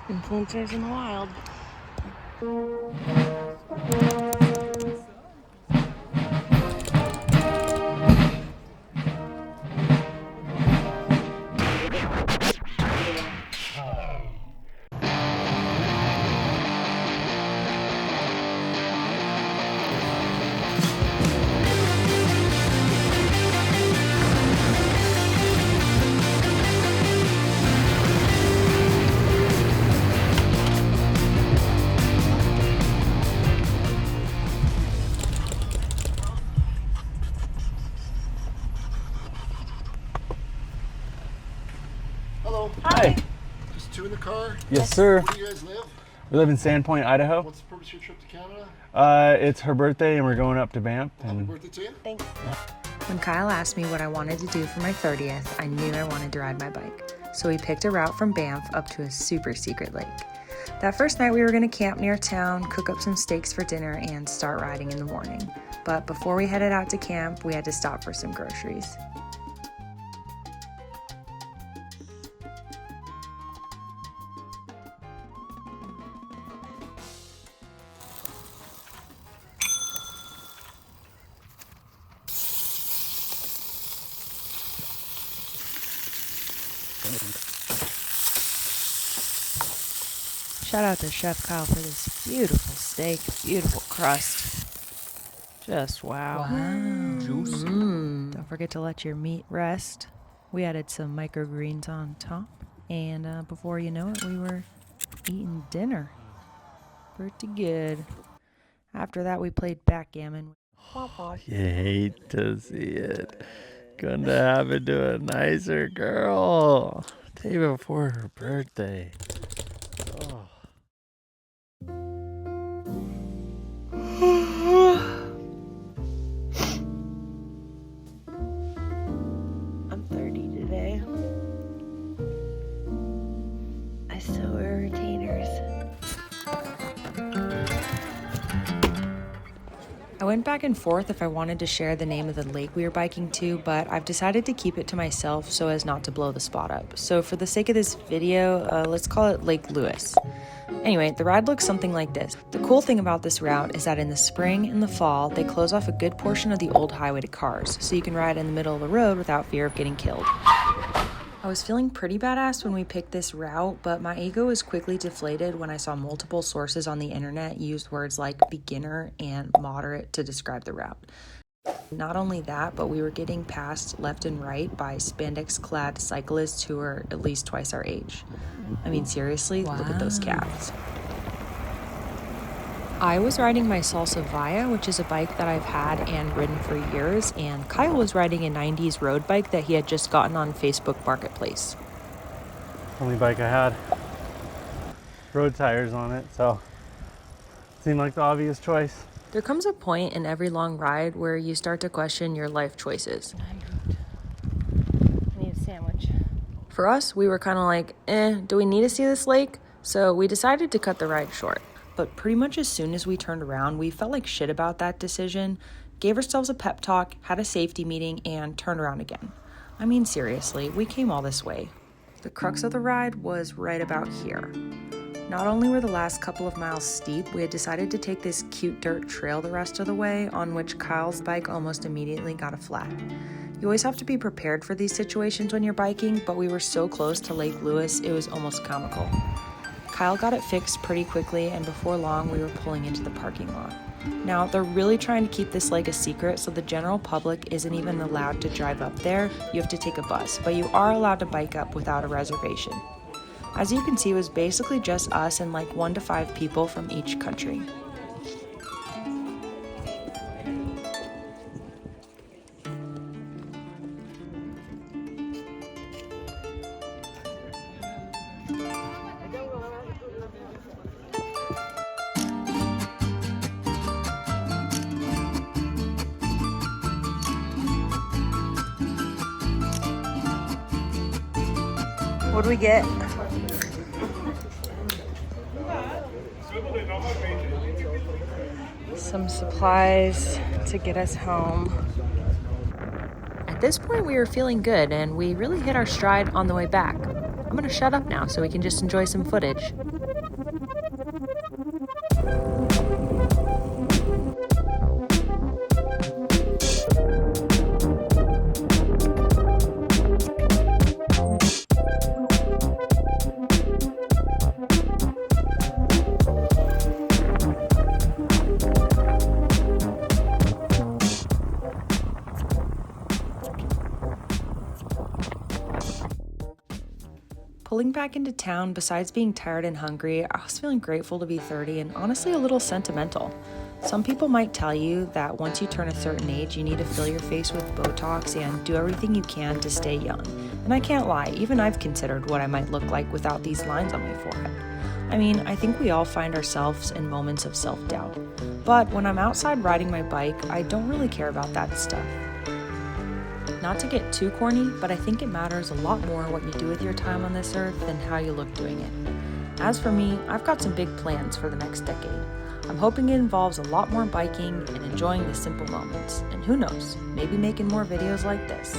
Influencers in the wild. Hello. Hi. Just two in the car? Yes, sir. Where do you guys live? We live in Sandpoint, Idaho. What's the purpose of your trip to Canada? It's her birthday, and we're going up to Banff. Happy birthday to you. Thanks. When Kyle asked me what I wanted to do for my 30th, I knew I wanted to ride my bike. So we picked a route from Banff up to a super secret lake. That first night we were going to camp near town, cook up some steaks for dinner, and start riding in the morning. But before we headed out to camp, we had to stop for some groceries. Shout out to Chef Kyle for this beautiful steak, beautiful crust. Just wow. Juicy. Don't forget to let your meat rest. We added some microgreens on top, and before you know it, we were eating dinner. Pretty good. After that, we played backgammon. You hate to see it. Gonna happen to a nicer girl. Day before her birthday. Oh. I'm 30 today. I still wear retainers. I went back and forth if I wanted to share the name of the lake we were biking to, but I've decided to keep it to myself so as not to blow the spot up. So for the sake of this video, let's call it Lake Lewis. Anyway, the ride looks something like this. The cool thing about this route is that in the spring and the fall, they close off a good portion of the old highway to cars, so you can ride in the middle of the road without fear of getting killed. I was feeling pretty badass when we picked this route, but my ego was quickly deflated when I saw multiple sources on the internet use words like beginner and moderate to describe the route. Not only that, but we were getting passed left and right by spandex-clad cyclists who are at least twice our age. I mean, seriously, Look at those calves. I was riding my Salsa Via, which is a bike that I've had and ridden for years, and Kyle was riding a 90s road bike that he had just gotten on Facebook Marketplace. Only bike I had. Road tires on it, so seemed like the obvious choice. There comes a point in every long ride where you start to question your life choices. I need a sandwich. For us, we were kind of like, do we need to see this lake? So we decided to cut the ride short. But pretty much as soon as we turned around, we felt like shit about that decision, gave ourselves a pep talk, had a safety meeting, and turned around again. I mean, seriously, we came all this way. The crux of the ride was right about here. Not only were the last couple of miles steep, we had decided to take this cute dirt trail the rest of the way, on which Kyle's bike almost immediately got a flat. You always have to be prepared for these situations when you're biking, but we were so close to Lake Lewis, it was almost comical. Kyle got it fixed pretty quickly, and before long, we were pulling into the parking lot. Now, they're really trying to keep this lake a secret, so the general public isn't even allowed to drive up there. You have to take a bus, but you are allowed to bike up without a reservation. As you can see, it was basically just us and like 1 to 5 people from each country. What do we get? Some supplies to get us home. At this point, we were feeling good and we really hit our stride on the way back. I'm gonna shut up now so we can just enjoy some footage. Pulling back into town, besides being tired and hungry, I was feeling grateful to be 30 and honestly a little sentimental. Some people might tell you that once you turn a certain age, you need to fill your face with Botox and do everything you can to stay young. And I can't lie, even I've considered what I might look like without these lines on my forehead. I mean, I think we all find ourselves in moments of self-doubt. But when I'm outside riding my bike, I don't really care about that stuff. Not to get too corny, but I think it matters a lot more what you do with your time on this earth than how you look doing it. As for me, I've got some big plans for the next decade. I'm hoping it involves a lot more biking and enjoying the simple moments. And who knows, maybe making more videos like this.